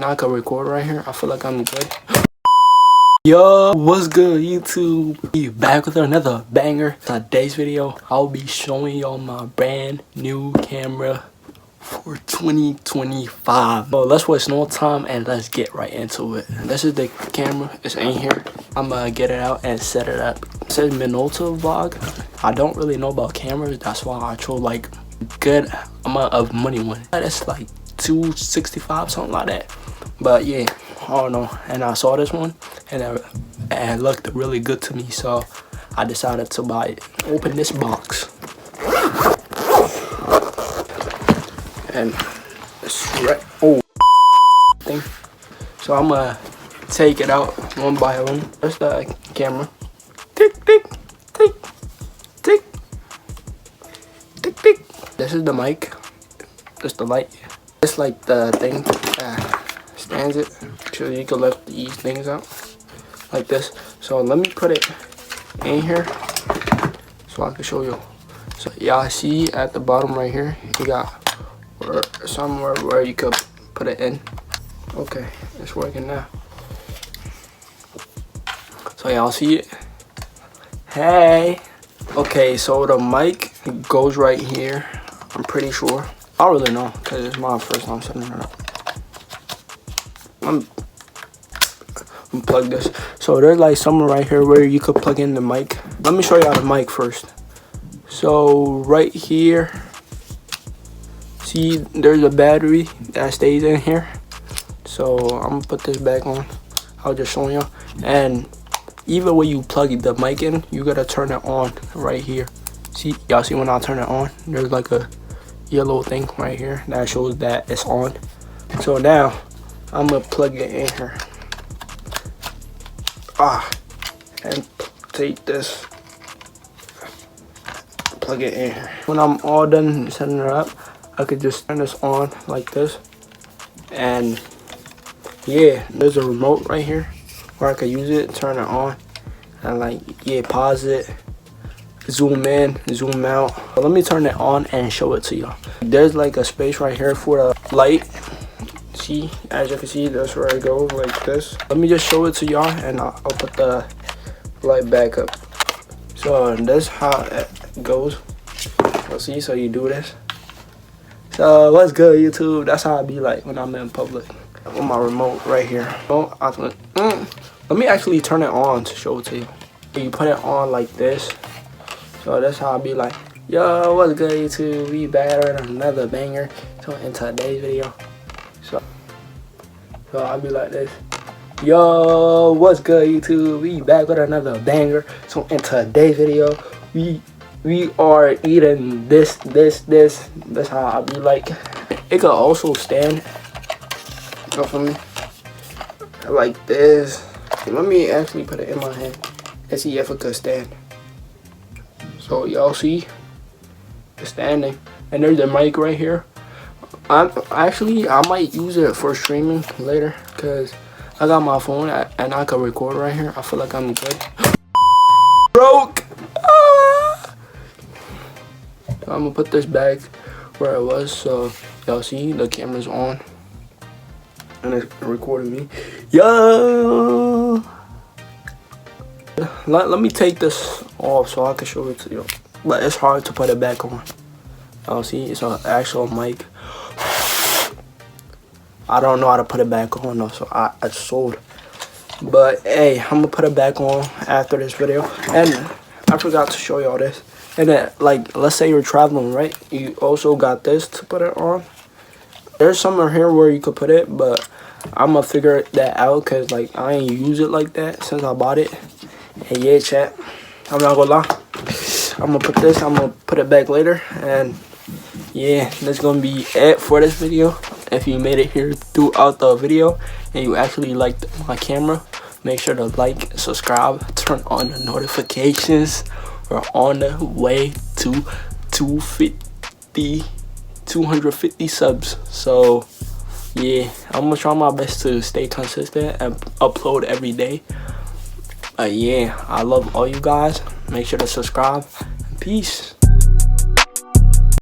Now I can record right here. I feel like I'm good. Yo, what's good YouTube? We back with another banger. Today's video, I'll be showing y'all my brand new camera for 2025. So let's waste no time and let's get right into it. This is the camera. It's in here. I'm gonna get it out and set it up. It says Minolta vlog. I don't really know about cameras. That's why I chose like good amount of money one. That's like $265, something like that. But yeah, I don't know. And I saw this one and it looked really good to me, so I decided to buy it. Open this box. And it's right. Oh, thing. So I'm gonna take it out one by one. There's the camera. Tick, tick, tick, tick, tick, tick. This is the mic. This is the light. It's like the thing stands it. So you can lift these things out like this. So let me put it in here so I can show you. So y'all see at the bottom right here, you got somewhere where you could put it in. Okay, it's working now. So y'all see it? Hey. Okay, so the mic goes right here. I'm pretty sure. I don't really know because it's my first time setting it up. I'm plug this. So there's like somewhere right here where you could plug in the mic. Let me show you how the mic first. So right here, see there's a battery that stays in here. So I'm gonna put this back on. I'll just show you. And even when you plug the mic in, you gotta turn it on right here. See, y'all see when I turn it on, there's like a yellow thing right here that shows that it's on. So now I'm gonna plug it in here. And take this, plug it in here. When I'm all done setting it up, I could just turn this on like this. And yeah, there's a remote right here where I could use it, turn it on, and like, yeah, pause it, zoom in, zoom out. But let me turn it on and show it to y'all. There's like a space right here for the light. See, as you can see, that's where it goes like this. Let me just show it to y'all and I'll put the light back up. So that's how it goes. So see, so you do this. So what's good YouTube? That's how I be like when I'm in public. With my remote right here. Oh, let me actually turn it on to show it to you. You put it on like this. So that's how I be like, yo, what's good YouTube? We back with another banger. So in today's video. So I'll be like this. Yo, what's good YouTube? We back with another banger. So in today's video, we are eating this. That's how I'll be like. It could also stand. Go for me. Like this. Let me actually put it in my hand and see if it could stand. So y'all see? It's standing. And there's the mic right here. I might use it for streaming later because I got my phone and I can record right here. I feel like I'm good. Broke. I'm gonna put this back where it was so y'all see the camera's on and it's recording me. Yo. Let me take this off so I can show it to you. But it's hard to put it back on. Y'all see, it's an actual mic. I don't know how to put it back on though, so I sold. But hey, I'm gonna put it back on after this video. And I forgot to show y'all this. And then, like, let's say you're traveling, right? You also got this to put it on. There's somewhere here where you could put it, but I'm gonna figure that out because like I ain't use it like that since I bought it. And yeah, chat, I'm not gonna lie. I'm gonna put this. I'm gonna put it back later. And yeah, that's gonna be it for this video. If you made it here throughout the video and you actually liked my camera, make sure to like, subscribe, turn on the notifications. We're on the way to 250 subs. So yeah, I'm gonna try my best to stay consistent and upload every day. Yeah, I love all you guys. Make sure to subscribe. Peace.